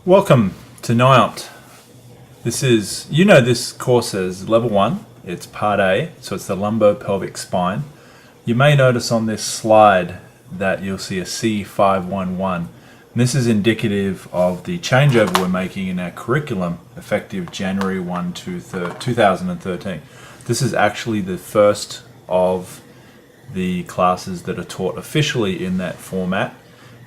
Welcome to NAIOMT. This is, this course as level 1. It's part A, so it's the Lumbopelvic Spine. You may notice on this slide that you'll see a C-511. And this is indicative of the changeover we're making in our curriculum effective January 1 to 2013. This is actually the first of the classes that are taught officially in that format,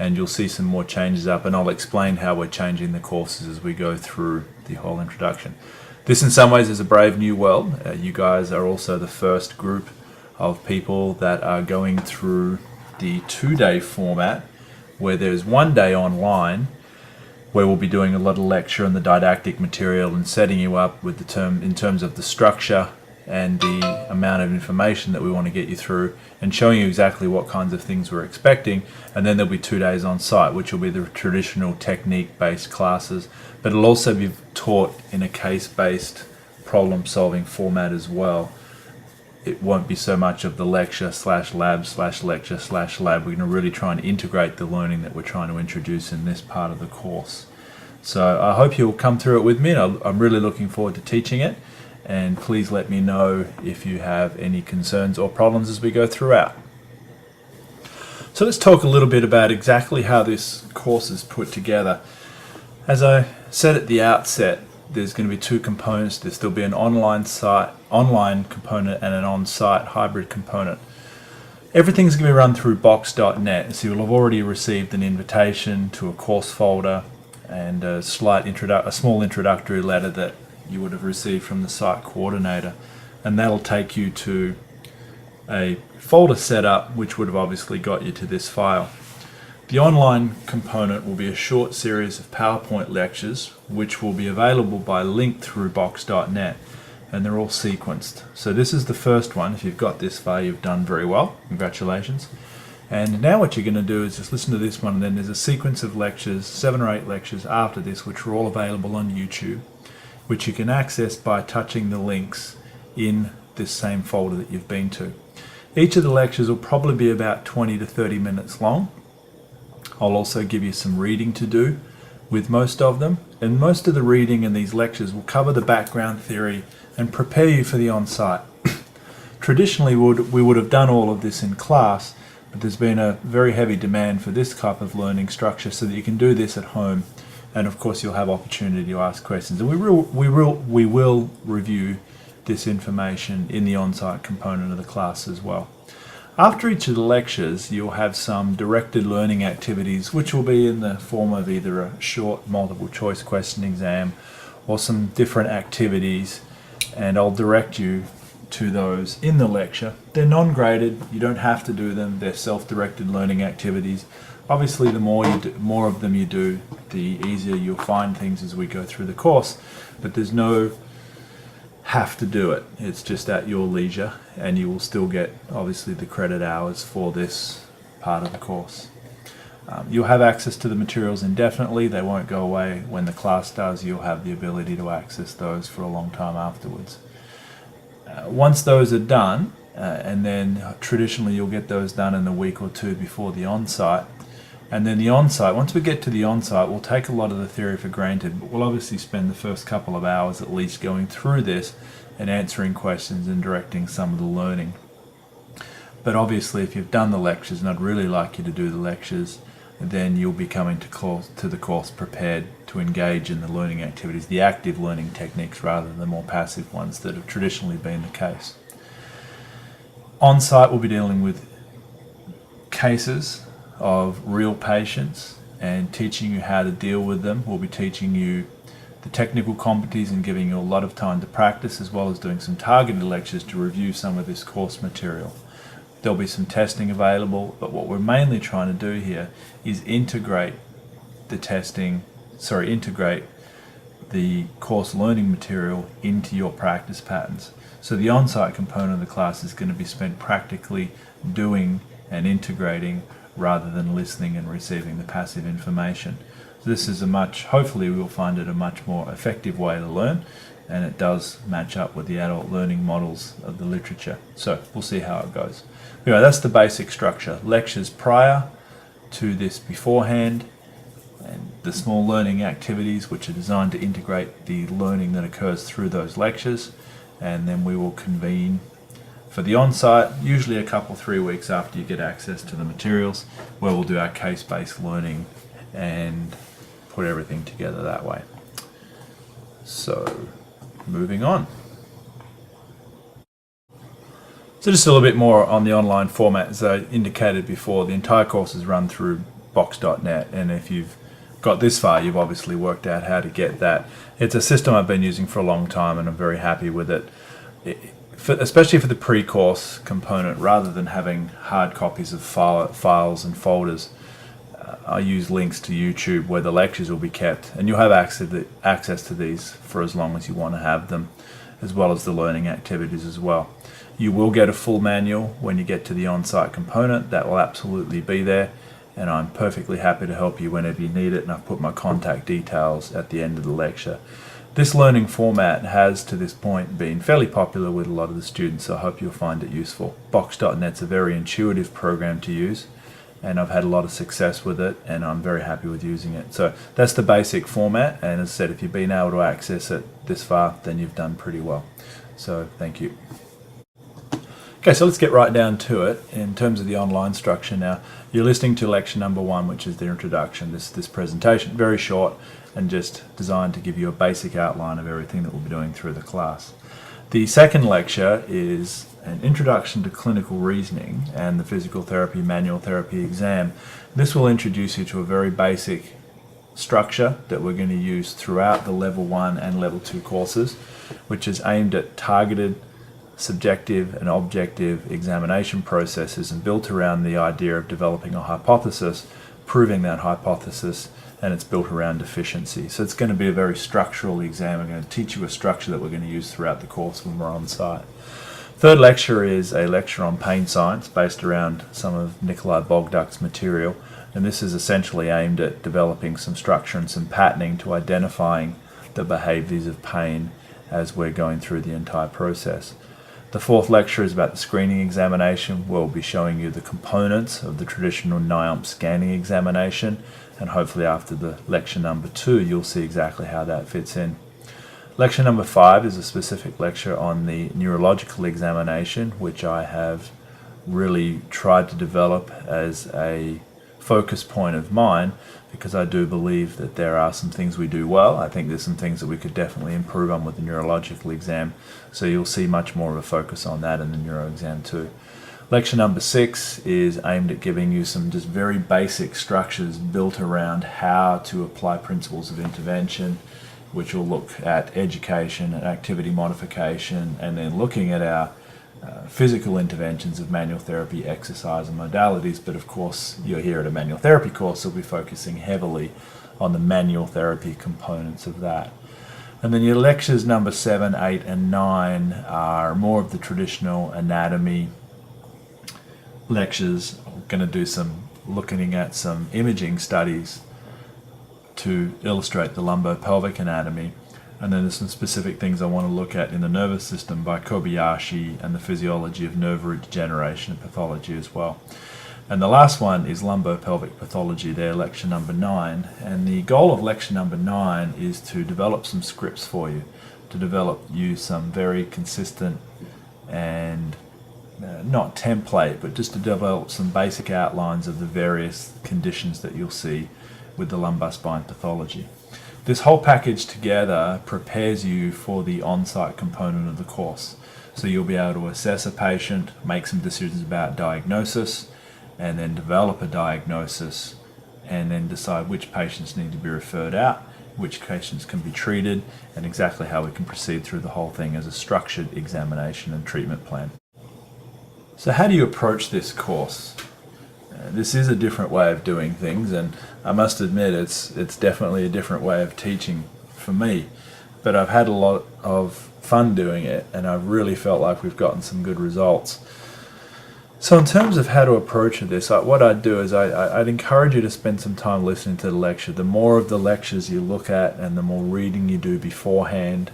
and you'll see some more changes up, and I'll explain how we're changing the courses as we go through the whole introduction. This in some ways is a brave new world. You guys are also the first group of people that are going through the 2-day format, where there's 1 day online where we'll be doing a lot of lecture and the didactic material and setting you up with in terms of the structure and the amount of information that we want to get you through, and showing you exactly what kinds of things we're expecting. And then there'll be 2 days on site, which will be the traditional technique-based classes, but it'll also be taught in a case-based problem-solving format as well. It won't be so much of the lecture/lab/lecture/lab. We're going to really try and integrate the learning that we're trying to introduce in this part of the course. So I hope you'll come through it with me. I'm really looking forward to teaching it. And please let me know if you have any concerns or problems as we go throughout. So let's talk a little bit about exactly how this course is put together. As I said at the outset, there's going to be 2 components. There'll be an online component and an on-site hybrid component. Everything's going to be run through box.net, so you'll have already received an invitation to a course folder and a small introductory letter that you would have received from the site coordinator, and that'll take you to a folder setup which would have obviously got you to this file. The online component will be a short series of PowerPoint lectures which will be available by link through box.net, and they're all sequenced. So this is the first one. If you've got this far, you've done very well. Congratulations. And now what you're going to do is just listen to this one, and then there's a sequence of lectures, 7 or 8 lectures after this, which are all available on YouTube, which you can access by touching the links in this same folder that you've been to. Each of the lectures will probably be about 20 to 30 minutes long. I'll also give you some reading to do with most of them, and most of the reading in these lectures will cover the background theory and prepare you for the on-site. Traditionally we would have done all of this in class, but there's been a very heavy demand for this type of learning structure so that you can do this at home. And of course you'll have opportunity to ask questions, and we will review this information in the on-site component of the class as well. After each of the lectures you'll have some directed learning activities, which will be in the form of either a short multiple choice question exam or some different activities, and I'll direct you to those in the lecture. They're non-graded, you don't have to do them, they're self-directed learning activities. Obviously the more of them you do, the easier you'll find things as we go through the course, but there's no have to do it. It's just at your leisure, and you will still get obviously the credit hours for this part of the course. You'll have access to the materials indefinitely. They won't go away when the class does. You'll have the ability to access those for a long time afterwards. Once those are done, and then traditionally you'll get those done in a week or 2 before the on-site. And then the on-site, once we get to the on-site, we'll take a lot of the theory for granted, but we'll obviously spend the first couple of hours at least going through this and answering questions and directing some of the learning. But obviously if you've done the lectures, and I'd really like you to do the lectures, then you'll be coming to the course prepared to engage in the learning activities, the active learning techniques rather than the more passive ones that have traditionally been the case. On-site we'll be dealing with cases of real patients and teaching you how to deal with them. We'll be teaching you the technical competencies and giving you a lot of time to practice, as well as doing some targeted lectures to review some of this course material. There'll be some testing available, but what we're mainly trying to do here is integrate the course learning material into your practice patterns. So the on-site component of the class is going to be spent practically doing and integrating rather than listening and receiving the passive information. So this is hopefully we'll find it a much more effective way to learn, and it does match up with the adult learning models of the literature. So we'll see how it goes. Anyway, that's the basic structure. Lectures prior to this beforehand, and the small learning activities which are designed to integrate the learning that occurs through those lectures, and then we will convene for the on-site, usually a couple, 3 weeks after you get access to the materials, where we'll do our case-based learning and put everything together that way. So, moving on. So just a little bit more on the online format. As I indicated before, the entire course is run through box.net, and if you've got this far, you've obviously worked out how to get that. It's a system I've been using for a long time, and I'm very happy with it. Especially for the pre-course component, rather than having hard copies of files and folders, I use links to YouTube where the lectures will be kept, and you'll have access to these for as long as you want to have them, as well as the learning activities as well. You will get a full manual when you get to the on-site component. That will absolutely be there, and I'm perfectly happy to help you whenever you need it, and I've put my contact details at the end of the lecture. This learning format has to this point been fairly popular with a lot of the students, so I hope you'll find it useful. Box.net's a very intuitive program to use, and I've had a lot of success with it, and I'm very happy with using it. So that's the basic format, and as I said, if you've been able to access it this far, then you've done pretty well. So thank you. Okay, so let's get right down to it. In terms of the online structure now, you're listening to lecture number 1, which is the introduction, this presentation, very short and just designed to give you a basic outline of everything that we'll be doing through the class. The second lecture is an introduction to clinical reasoning and the physical therapy manual therapy exam. This will introduce you to a very basic structure that we're going to use throughout the level 1 and level 2 courses, which is aimed at targeted subjective and objective examination processes and built around the idea of developing a hypothesis, proving that hypothesis, and it's built around deficiency. So it's going to be a very structural exam. I'm going to teach you a structure that we're going to use throughout the course when we're on site. Third lecture is a lecture on pain science based around some of Nikolai Bogdak's material, and this is essentially aimed at developing some structure and some patterning to identifying the behaviours of pain as we're going through the entire process. The fourth lecture is about the screening examination. We'll be showing you the components of the traditional NAIOMT scanning examination, and hopefully after the lecture number 2 you'll see exactly how that fits in. Lecture number 5 is a specific lecture on the neurological examination, which I have really tried to develop as a focus point of mine, because I do believe that there are some things we do well. I think there's some things that we could definitely improve on with the neurological exam, so you'll see much more of a focus on that in the neuro exam too. Lecture number 6 is aimed at giving you some just very basic structures built around how to apply principles of intervention, which will look at education and activity modification, and then looking at our physical interventions of manual therapy, exercise and modalities. But of course you're here at a manual therapy course, so we'll be focusing heavily on the manual therapy components of that. And then your lectures number 7, 8 and 9 are more of the traditional anatomy lectures. We're going to do some looking at some imaging studies to illustrate the lumbopelvic anatomy. And then there's some specific things I want to look at in the nervous system by Kobayashi and the physiology of nerve root degeneration and pathology as well. And the last one is lumbopelvic pathology there, lecture number 9. And the goal of lecture number 9 is to develop some scripts for you, to develop you some very consistent and not template, but just to develop some basic outlines of the various conditions that you'll see with the lumbar spine pathology. This whole package together prepares you for the on-site component of the course. So you'll be able to assess a patient, make some decisions about diagnosis, and then develop a diagnosis, and then decide which patients need to be referred out, which patients can be treated, and exactly how we can proceed through the whole thing as a structured examination and treatment plan. So how do you approach this course? This is a different way of doing things, and I must admit it's definitely a different way of teaching for me, but I've had a lot of fun doing it, and I've really felt like we've gotten some good results. So in terms of how to approach this, what I'd do is I'd encourage you to spend some time listening to the lecture. The more of the lectures you look at and the more reading you do beforehand,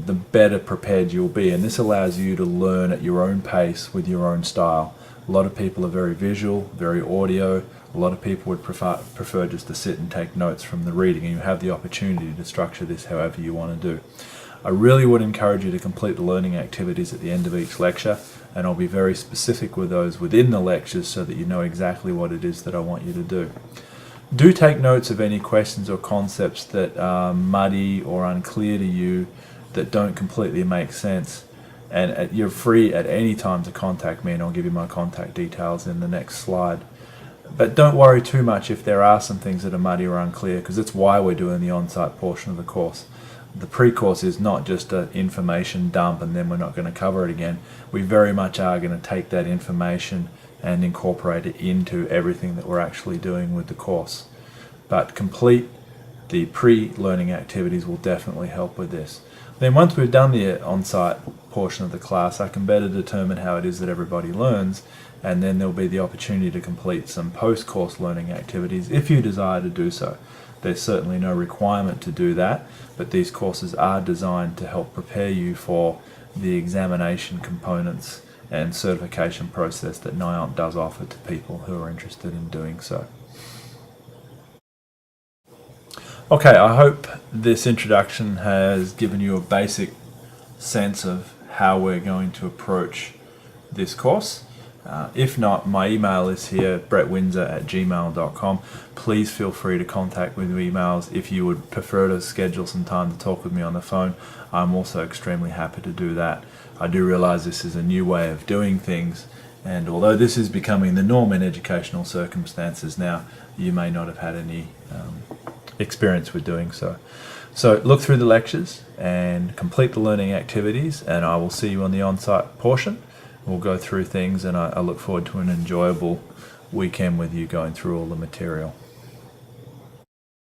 the better prepared you'll be, and this allows you to learn at your own pace with your own style. A lot of people are very visual, very audio. A lot of people would prefer just to sit and take notes from the reading, and you have the opportunity to structure this however you want to do. I really would encourage you to complete the learning activities at the end of each lecture, and I'll be very specific with those within the lectures so that you know exactly what it is that I want you to do. Do take notes of any questions or concepts that are muddy or unclear to you, that don't completely make sense, and you're free at any time to contact me, and I'll give you my contact details in the next slide. But don't worry too much if there are some things that are muddy or unclear, because that's why we're doing the on-site portion of the course. The pre-course is not just an information dump and then we're not going to cover it again. We very much are going to take that information and incorporate it into everything that we're actually doing with the course. But complete the pre-learning activities will definitely help with this. Then once we've done the on-site portion of the class, I can better determine how it is that everybody learns, and then there'll be the opportunity to complete some post-course learning activities if you desire to do so. There's certainly no requirement to do that, but these courses are designed to help prepare you for the examination components and certification process that NAIOMT does offer to people who are interested in doing so. Okay, I hope this introduction has given you a basic sense of how we're going to approach this course. If not, my email is here, brettwindsor@gmail.com. Please feel free to contact me with emails. If you would prefer to schedule some time to talk with me on the phone, I'm also extremely happy to do that. I do realize this is a new way of doing things, and although this is becoming the norm in educational circumstances now, you may not have had any experience with doing so. So look through the lectures and complete the learning activities, and I will see you on the on-site portion. We'll go through things, and I look forward to an enjoyable weekend with you going through all the material.